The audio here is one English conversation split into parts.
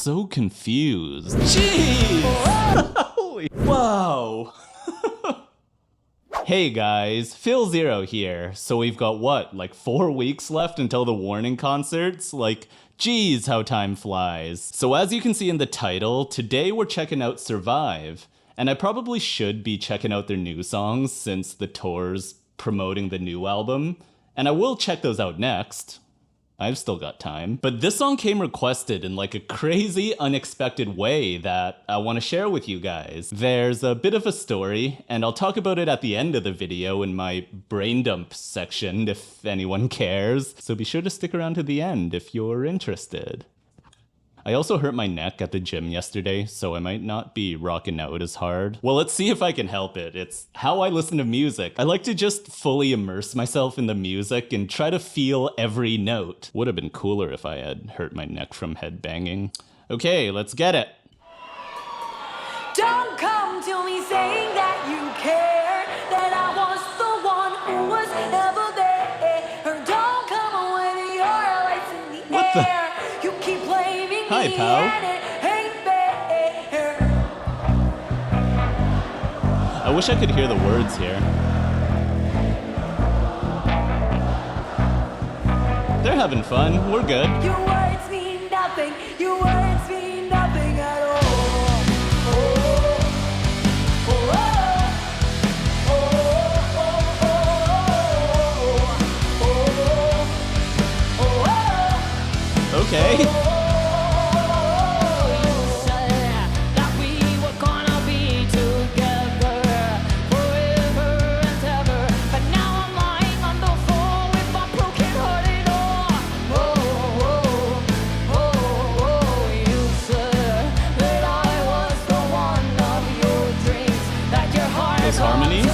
so confused. Jeez! Wow! Hey guys, philzero here. So we've got what, like 4 weeks left until the Warning concerts? Like, geez, how time flies. So as you can see in the title, today we're checking out Survive. And I probably should be checking out their new songs since the tour's promoting the new album. And I will check those out next. I've still got time. But this song came requested in like a crazy, unexpected way that I want to share with you guys. There's a bit of a story, and I'll talk about it at the end of the video in my brain dump section if anyone cares. So be sure to stick around to the end if you're interested. I also hurt my neck at the gym yesterday, so I might not be rocking out as hard. Well, let's see if I can help it. It's how I listen to music. I like to just fully immerse myself in the music and try to feel every note. Would have been cooler if I had hurt my neck from headbanging. Okay, let's get it. Don't come to me saying that you care, that I was the one who was never there. Or don't come with your lights in the What air. You keep blaming Hi, me pal. and it ain't fair. I wish I could hear the words here. They're having fun. We're good. Your words mean nothing. Your words mean nothing at all. Okay. Those harmonies.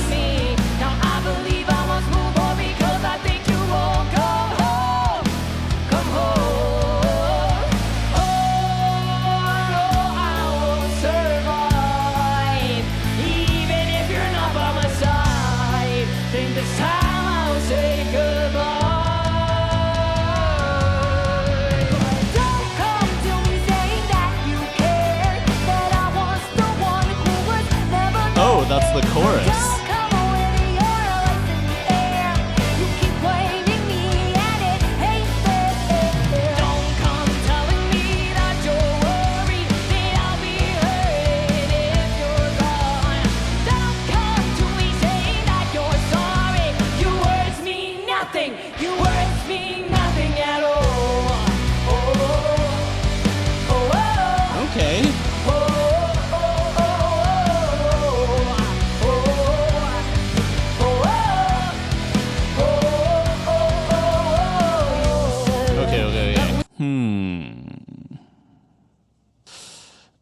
Oh, that's the chorus. Okay.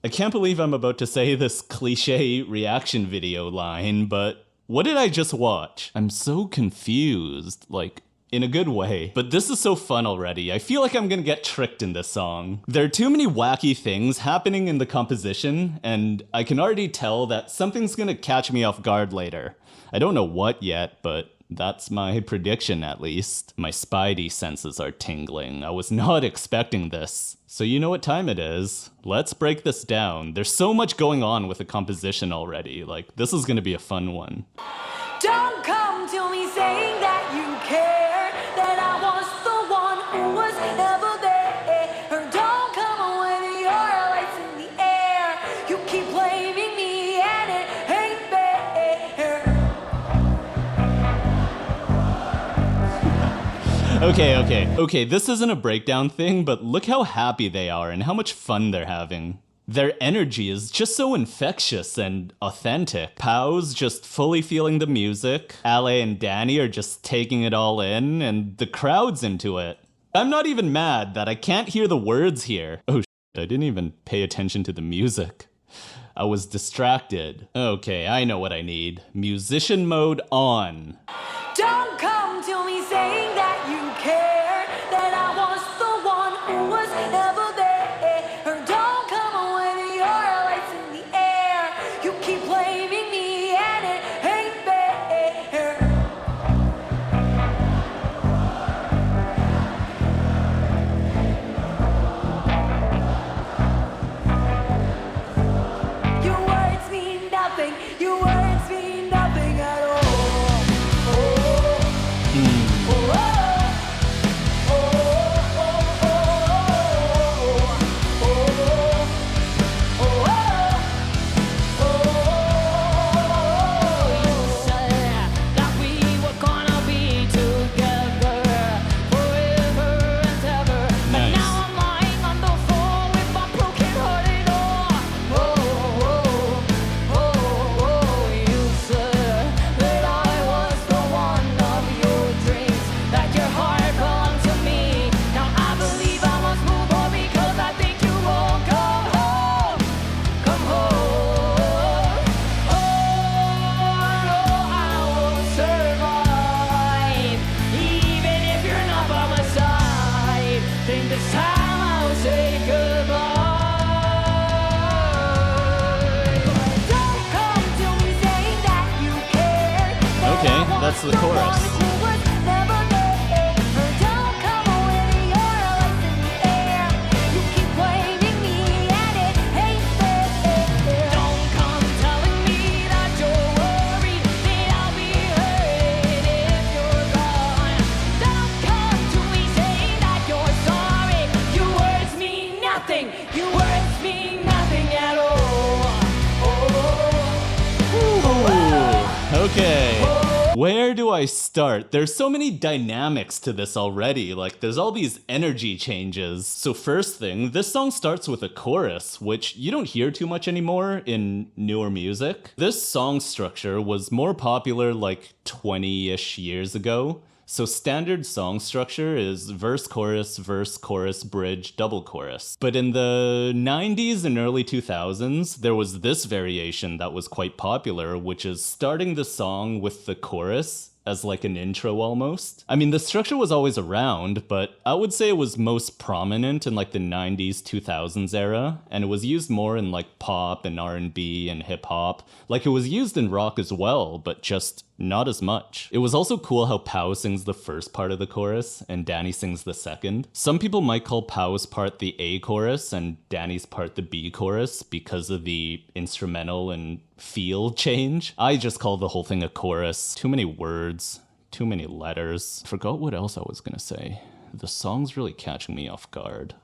I can't believe I'm about to say this cliche reaction video line, but what did I just watch? I'm so confused, like, in a good way. But this is so fun already. I feel like I'm gonna get tricked in this song. There are too many wacky things happening in the composition, and I can already tell that something's gonna catch me off guard later. I don't know what yet, but that's my prediction at least. My spidey senses are tingling. I was not expecting this. So you know what time it is. Let's break this down. There's so much going on with the composition already. Like, this is gonna be a fun one. Don't come to me saying that you care, that I was the one who was never there. Or don't come with your lights in the air. You keep blaming me and it ain't fair. Okay, this isn't a breakdown thing, but look how happy they are and how much fun they're having. Their energy is just so infectious and authentic. Pau's just fully feeling the music, Ale and Danny are just taking it all in, and the crowd's into it. I'm not even mad that I can't hear the words here. Oh shit, I didn't even pay attention to the music. I was distracted. Okay, I know what I need. Musician mode on. Don't come to me saying that you care, that I was the one who was never there. Or don't come with your lights in the air. You keep blaming me and it ain't fair. that's the chorus. Okay, where do I start? There's so many dynamics to this already, like there's all these energy changes. So first thing, this song starts with a chorus, which you don't hear too much anymore in newer music. This song structure was more popular like 20-ish years ago. So standard song structure is verse, chorus, bridge, double chorus. But in the 90s and early 2000s, there was this variation that was quite popular, which is starting the song with the chorus as like an intro almost. I mean, the structure was always around, but I would say it was most prominent in like the 90s, 2000s era, and it was used more in like pop and R&B and hip hop. Like it was used in rock as well, but just not as much. It was also cool how Pau sings the first part of the chorus and Danny sings the second. Some people might call Pau's part the A chorus and Danny's part the B chorus because of the instrumental and feel change. I just call the whole thing a chorus. Too many words, too many letters. Forgot what else I was gonna say. The song's really catching me off guard.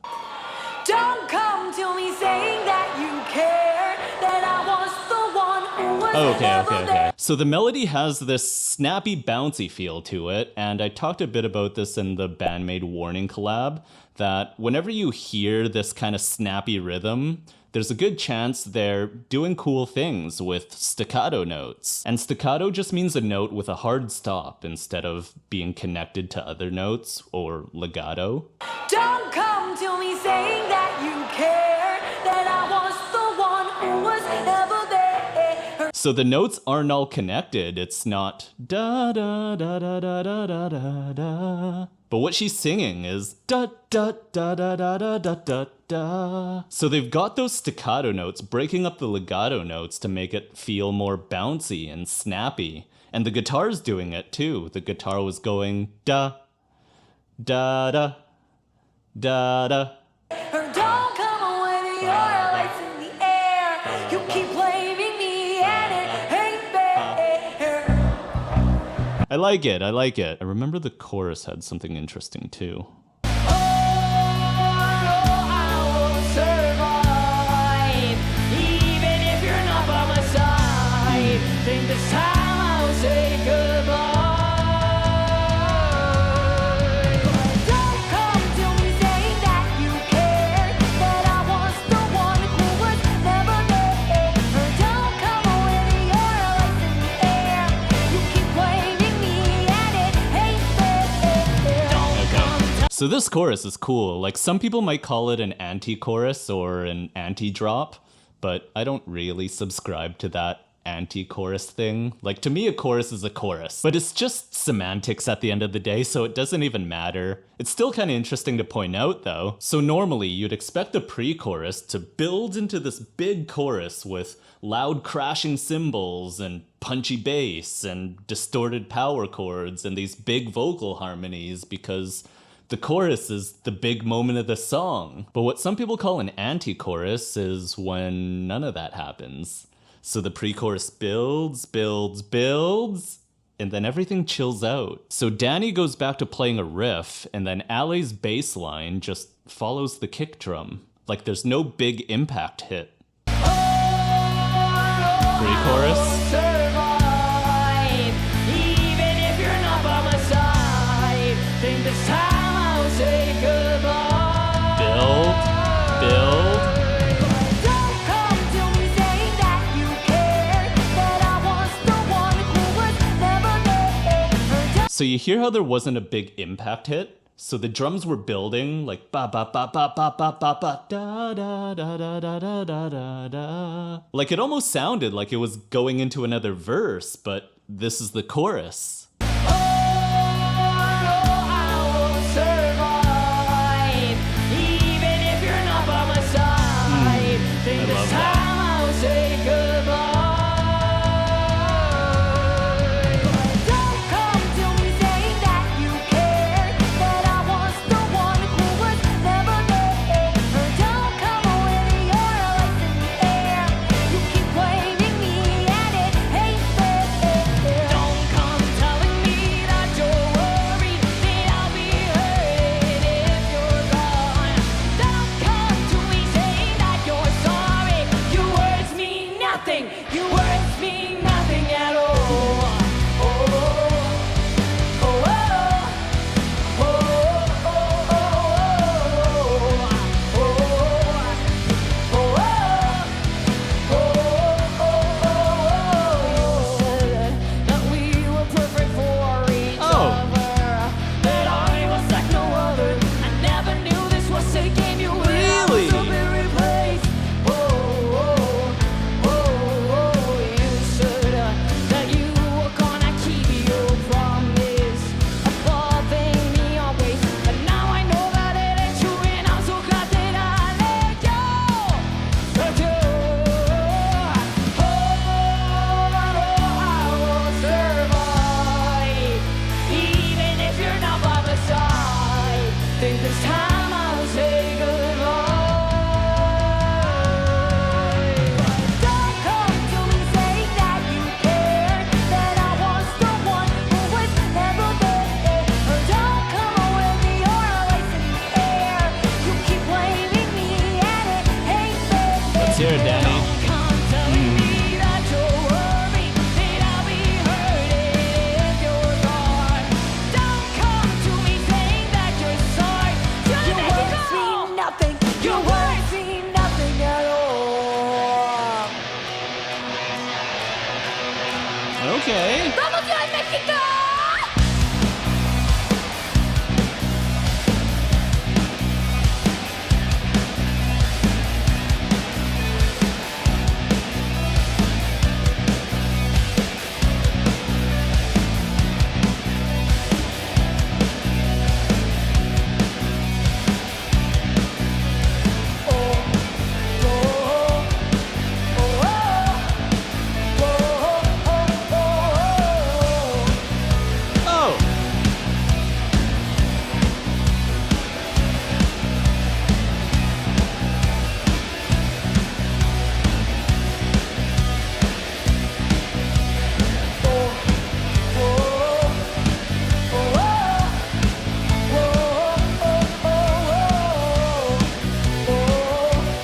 Don't come to me saying that you care, that I was the one who was never there. So the melody has this snappy, bouncy feel to it, and I talked a bit about this in the Bandmade Warning collab, that whenever you hear this kind of snappy rhythm, there's a good chance they're doing cool things with staccato notes. And staccato just means a note with a hard stop instead of being connected to other notes, or legato. Don't come to me saying that you care, that I was the one who was never there. So the notes aren't all connected. It's not da da da da da da da da da. But what she's singing is da da da da da da da da da. So they've got those staccato notes breaking up the legato notes to make it feel more bouncy and snappy. And the guitar's doing it too. The guitar was going da da da da da. Or don't come with your lights in the air. You keep blaming me and it ain't fair. I like it, I like it. I remember the chorus had something interesting too. So this chorus is cool. Like some people might call it an anti-chorus or an anti-drop, but I don't really subscribe to that anti-chorus thing. Like to me, a chorus is a chorus, but it's just semantics at the end of the day, so it doesn't even matter. It's still kind of interesting to point out though. So normally you'd expect the pre-chorus to build into this big chorus with loud crashing cymbals and punchy bass and distorted power chords and these big vocal harmonies because the chorus is the big moment of the song. But what some people call an anti-chorus is when none of that happens. So the pre-chorus builds, and then everything chills out. So Danny goes back to playing a riff, and then Ali's bass line just follows the kick drum. Like there's no big impact hit. Pre-chorus. So you hear how there wasn't a big impact hit? So the drums were building like ba ba ba ba ba ba ba ba da da da da da da da da da. Like it almost sounded like it was going into another verse, but this is the chorus. Let's hear it, Danny. Okay. ¡Vamos, Ciudad de México! Oh.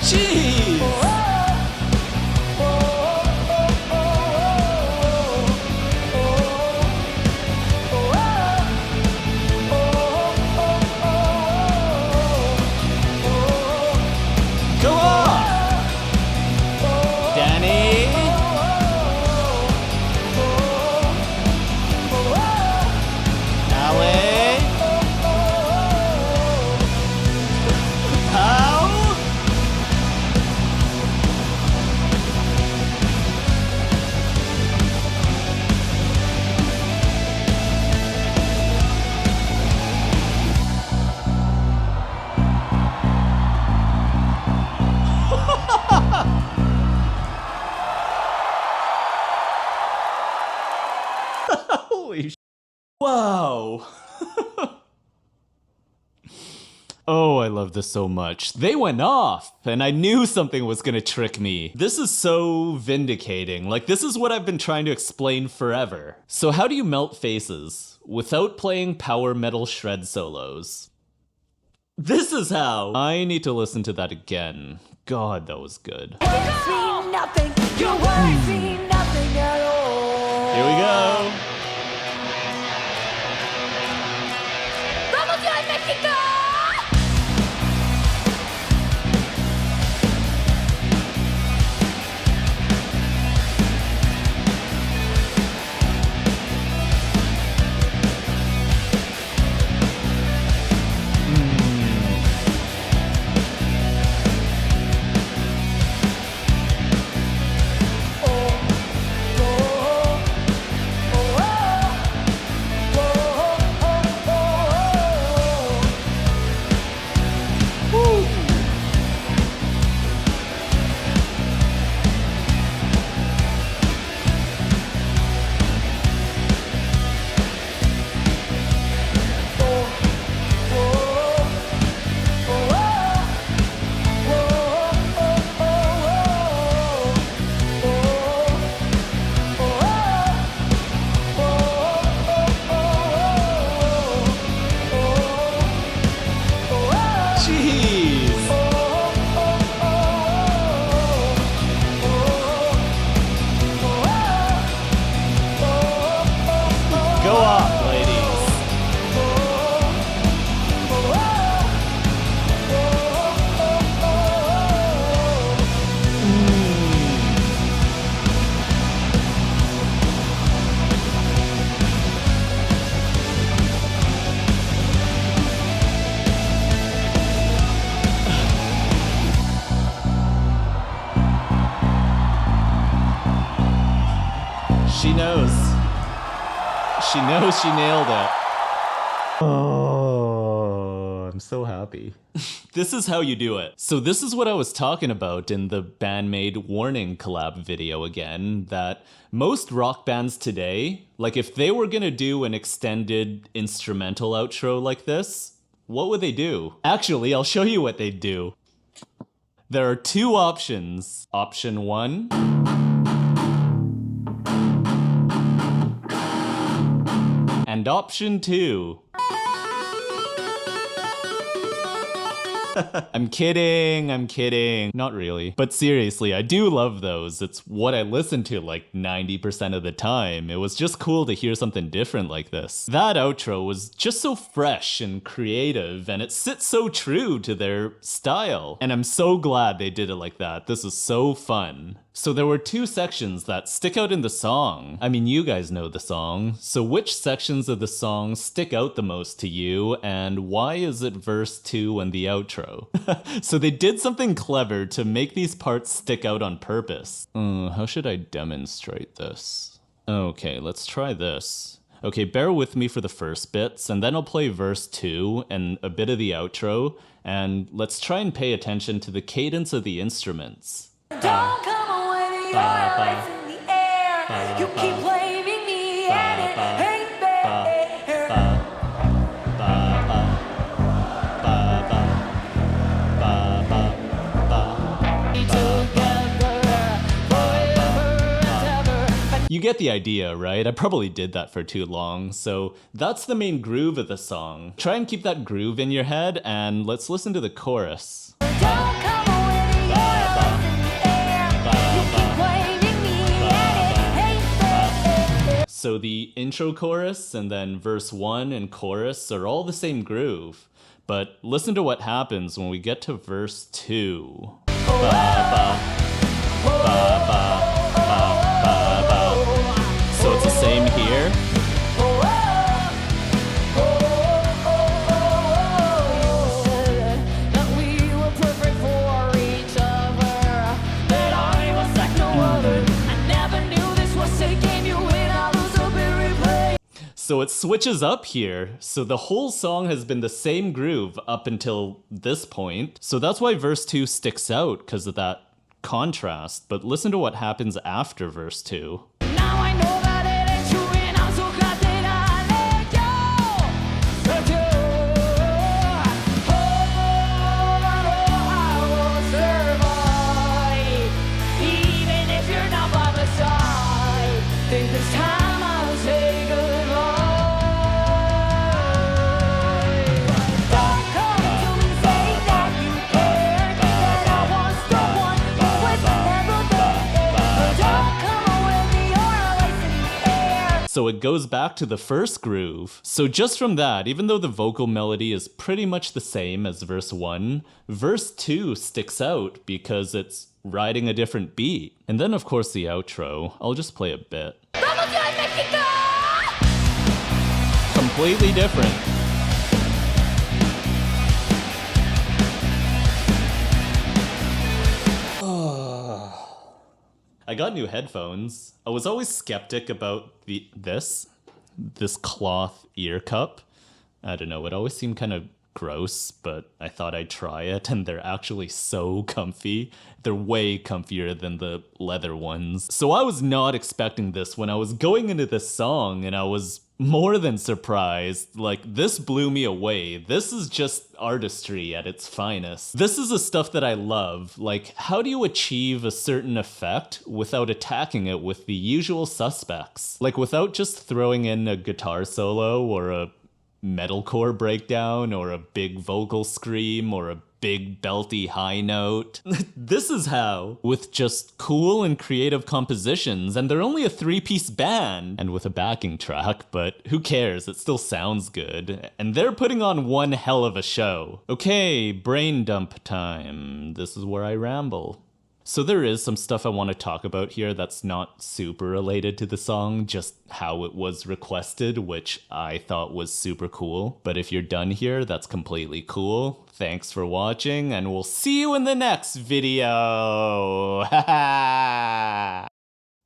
Jeez. Go on. Danny. Allie. How? Holy sh! Wow. Oh, I love this so much. They went off, and I knew something was gonna trick me. This is so vindicating. Like, this is what I've been trying to explain forever. So how do you melt faces without playing power metal shred solos? This is how. I need to listen to that again. God, that was good. Nothing. Your words mean nothing at all. Here we go. ¡Vamos, Ciudad de México! Jeez. Go off, ladies. She knows. She knows she nailed it. Oh, I'm so happy. This is how you do it. So this is what I was talking about in the Bandmade Warning collab video again, that most rock bands today, like if they were gonna do an extended instrumental outro like this, what would they do? Actually, I'll show you what they'd do. There are two options. Option 1. And option 2. I'm kidding. Not really. But seriously, I do love those. It's what I listen to like 90% of the time. It was just cool to hear something different like this. That outro was just so fresh and creative, and it sits so true to their style. And I'm so glad they did it like that. This is so fun. So there were two sections that stick out in the song. I mean, you guys know the song. So which sections of the song stick out the most to you, and why is it verse 2 and the outro? So they did something clever to make these parts stick out on purpose. How should I demonstrate this? Okay, let's try this. Okay, bear with me for the first bits, and then I'll play verse 2 and a bit of the outro, and let's try and pay attention to the cadence of the instruments. Don't come with your lights in the air. You keep blaming me and it ain't fair. You get the idea, right? I probably did that for too long, so that's the main groove of the song. Try and keep that groove in your head, and let's listen to the chorus. Don't come with your lights in the air. You keep blaming me and it ain't fair. So the intro chorus and then verse 1 and chorus are all the same groove, but listen to what happens when we get to verse 2. So it's the same here. So it switches up here. So the whole song has been the same groove up until this point. So that's why verse 2 sticks out, because of that contrast. But listen to what happens after verse 2. Now I know that it ain't true, and I'm so glad that I let go. I will survive, even if you're not by my side. Think this time I'll say goodbye. Don't come to me saying that you care, that I was the one who was never there. Don't come with your lights in the air. So it goes back to the first groove. So just from that, even though the vocal melody is pretty much the same as verse 1, verse 2 sticks out because it's riding a different beat. And then of course the outro. I'll just play a bit. ¡Vamos a México! Completely different. I got new headphones. I was always skeptic about this cloth ear cup. I don't know, it always seemed kind of gross, but I thought I'd try it, and they're actually so comfy. They're way comfier than the leather ones. So I was not expecting this when I was going into this song, and I was more than surprised. Like, this blew me away. This is just artistry at its finest. This is the stuff that I love. Like, how do you achieve a certain effect without attacking it with the usual suspects? Like, without just throwing in a guitar solo or a metalcore breakdown or a big vocal scream or a big belty high note. This is how, with just cool and creative compositions, and they're only a 3-piece band, and with a backing track, but who cares, it still sounds good, and they're putting on one hell of a show. Okay, brain dump time. This is where I ramble. So there is some stuff I want to talk about here that's not super related to the song, just how it was requested, which I thought was super cool. But if you're done here, that's completely cool. Thanks for watching, and we'll see you in the next video!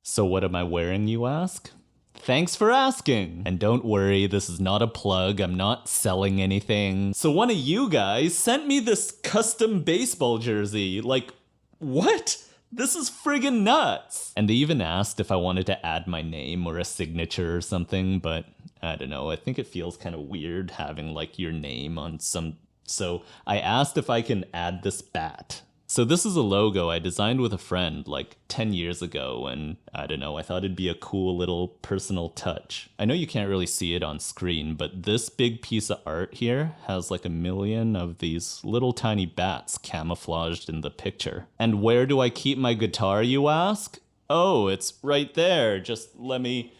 So what am I wearing, you ask? Thanks for asking! And don't worry, this is not a plug, I'm not selling anything. So one of you guys sent me this custom baseball jersey, like, what? This is friggin' nuts! And they even asked if I wanted to add my name or a signature or something, but I don't know, I think it feels kind of weird having like your name on some... So I asked if I can add this bat. So this is a logo I designed with a friend like 10 years ago, and I don't know, I thought it'd be a cool little personal touch. I know you can't really see it on screen, but this big piece of art here has like a million of these little tiny bats camouflaged in the picture. And where do I keep my guitar, you ask? Oh, it's right there. Just let me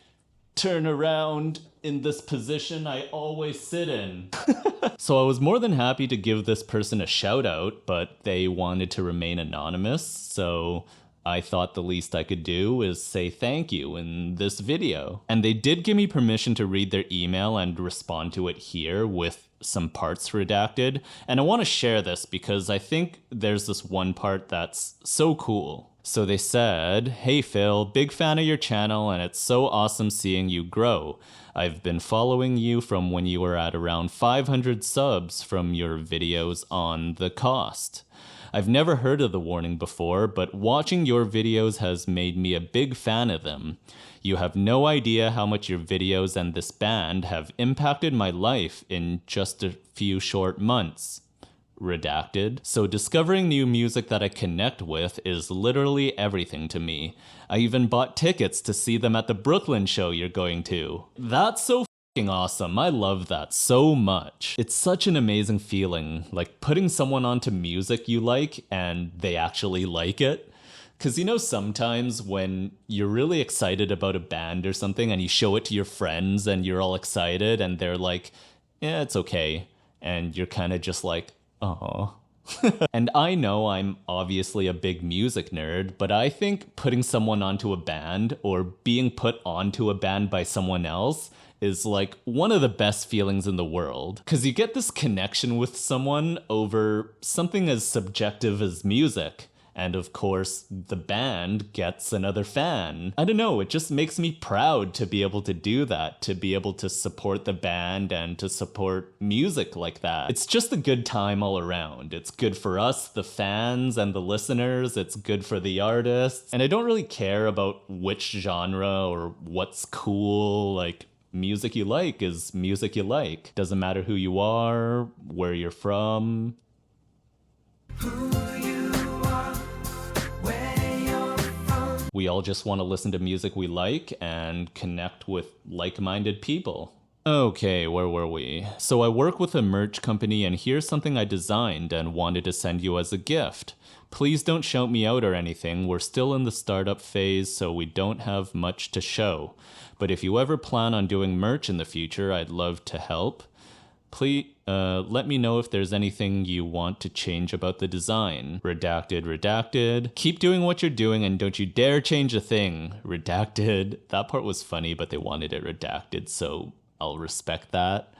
turn around in this position I always sit in. So I was more than happy to give this person a shout out, but they wanted to remain anonymous, so I thought the least I could do is say thank you in this video. And they did give me permission to read their email and respond to it here with some parts redacted. And I want to share this because I think there's this one part that's so cool. So they said, "Hey Phil, big fan of your channel and it's so awesome seeing you grow. I've been following you from when you were at around 500 subs from your videos on the cost. I've never heard of The Warning before, but watching your videos has made me a big fan of them. You have no idea how much your videos and this band have impacted my life in just a few short months." Redacted. So discovering new music that I connect with is literally everything to me. I even bought tickets to see them at the Brooklyn show you're going to. That's so fucking awesome. I love that so much. It's such an amazing feeling, like putting someone onto music you like and they actually like it. Because you know, sometimes when you're really excited about a band or something and you show it to your friends and you're all excited and they're like, yeah, it's okay. And you're kind of just like, oh. And I know I'm obviously a big music nerd, but I think putting someone onto a band or being put onto a band by someone else is like one of the best feelings in the world. Because you get this connection with someone over something as subjective as music. And of course, the band gets another fan. I don't know, it just makes me proud to be able to do that, to be able to support the band and to support music like that. It's just a good time all around. It's good for us, the fans and the listeners. It's good for the artists. And I don't really care about which genre or what's cool. Like, music you like is music you like. Doesn't matter who you are, where you're from. We all just want to listen to music we like and connect with like-minded people. Okay, where were we? So I work with a merch company and here's something I designed and wanted to send you as a gift. Please don't shout me out or anything. We're still in the startup phase, so we don't have much to show. But if you ever plan on doing merch in the future, I'd love to help. Please let me know if there's anything you want to change about the design. Redacted, redacted. Keep doing what you're doing and don't you dare change a thing. Redacted. That part was funny, but they wanted it redacted, so I'll respect that.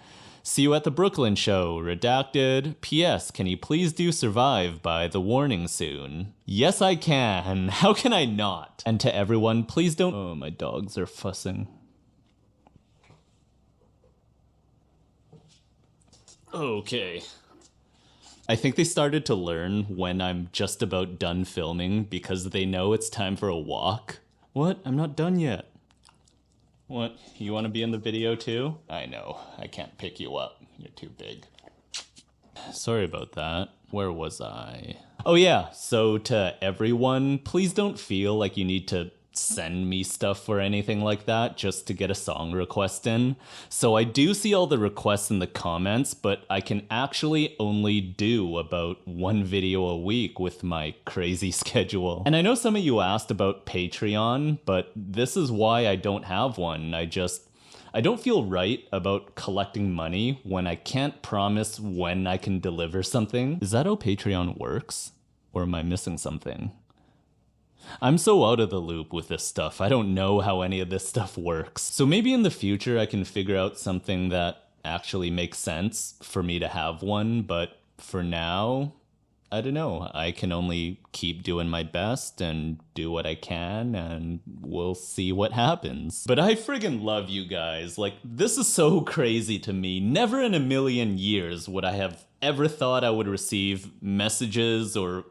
See you at the Brooklyn show. Redacted. P.S. Can you please do Survive by The Warning soon? Yes, I can. How can I not? And to everyone, please don't... Oh, my dogs are fussing. Okay. I think they started to learn when I'm just about done filming because they know it's time for a walk. What? I'm not done yet. What? You want to be in the video too? I know. I can't pick you up. You're too big. Sorry about that. Where was I? Oh yeah, so to everyone, please don't feel like you need to send me stuff or anything like that just to get a song request in. So I do see all the requests in the comments, but I can actually only do about one video a week with my crazy schedule. And I know some of you asked about Patreon, but this is why I don't have one. I don't feel right about collecting money when I can't promise when I can deliver something. Is that how Patreon works? Or am I missing something? I'm so out of the loop with this stuff. I don't know how any of this stuff works. So maybe in the future I can figure out something that actually makes sense for me to have one, but for now, I don't know. I can only keep doing my best and do what I can, and we'll see what happens. But I friggin' love you guys. Like, this is so crazy to me. Never in a million years would I have ever thought I would receive messages or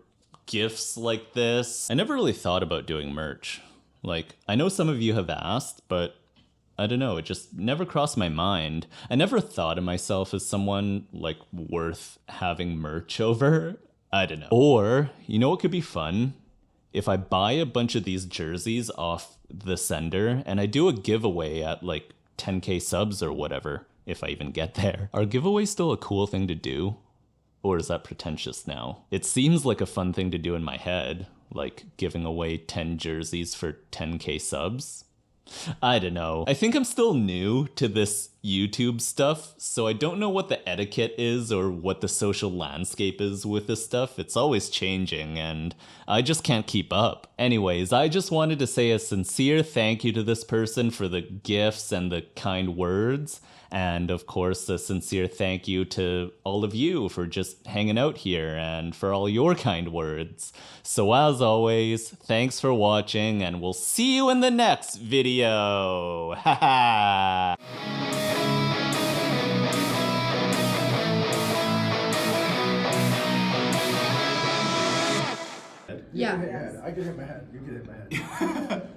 gifts like this. I never really thought about doing merch. Like, I know some of you have asked, but I don't know, it just never crossed my mind. I never thought of myself as someone, like, worth having merch over. I don't know. Or, you know what could be fun? If I buy a bunch of these jerseys off the sender and I do a giveaway at like 10k subs or whatever, if I even get there. Are giveaways still a cool thing to do? Or is that pretentious now? It seems like a fun thing to do in my head, like giving away 10 jerseys for 10k subs. I don't know. I think I'm still new to this YouTube stuff, so I don't know what the etiquette is or what the social landscape is with this stuff. It's always changing, and I just can't keep up. Anyways, I just wanted to say a sincere thank you to this person for the gifts and the kind words. And of course, a sincere thank you to all of you for just hanging out here and for all your kind words. So as always, thanks for watching and we'll see you in the next video. Haha. Yeah. I can hit my head. You can hit my head.